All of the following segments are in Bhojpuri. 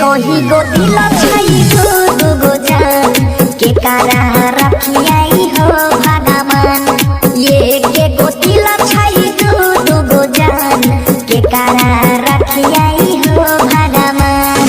कहीं गो दिल छई दो गो जान के कारा रखियाई हो भगवान। ये के गो दिल छई दो गो जान के कारा रखियाई हो भगवान।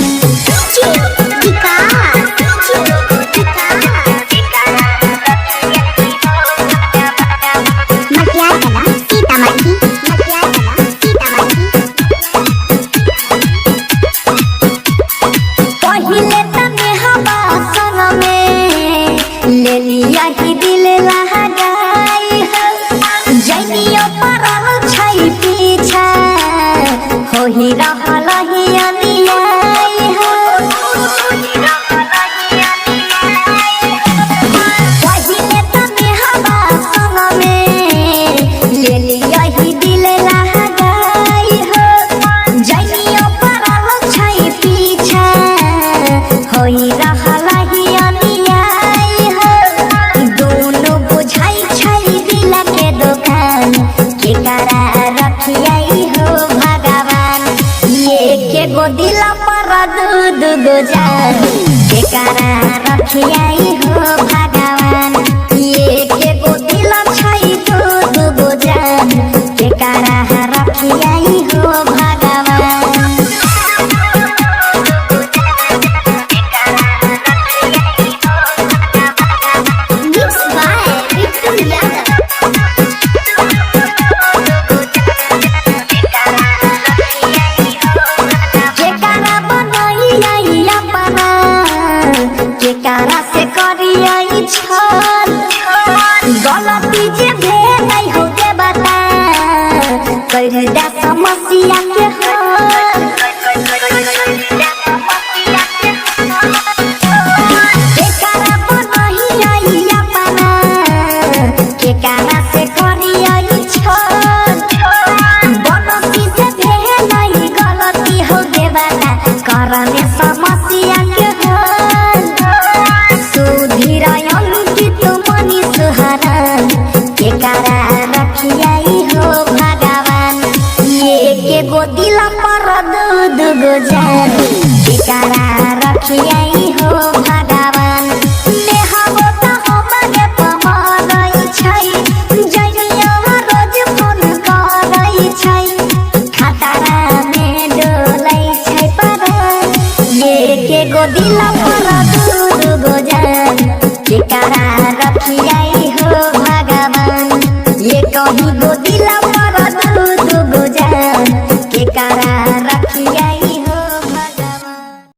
यही दिल लहगाई हो जइयो परल छई पीछा हो ही रहल ही अनियाई हो। पहिले तमे हवा संग में लेली यही दिल लहगाई हो जइयो परल छई पीछा हो ही रहल ही अनियाई हो। के कारा रखियाई हो भगवान। ये के गो दिल पर दू गो जान के कारा रखियाई हो भगवान। ये के गो दिल छई दू गो जान के कारा रखियाई हो भगवान। कारा से करियई छल गलती जे भेलै हो के बता कर दा समस्या के हल। कारा बनहियई अपना के कारा से करियई छल गलती जे भेलै गलती हो के बता करने समस्या के के कारा रखियाई हो भगवान। ये के गो दिल पर दू गो जान के कारा रखिया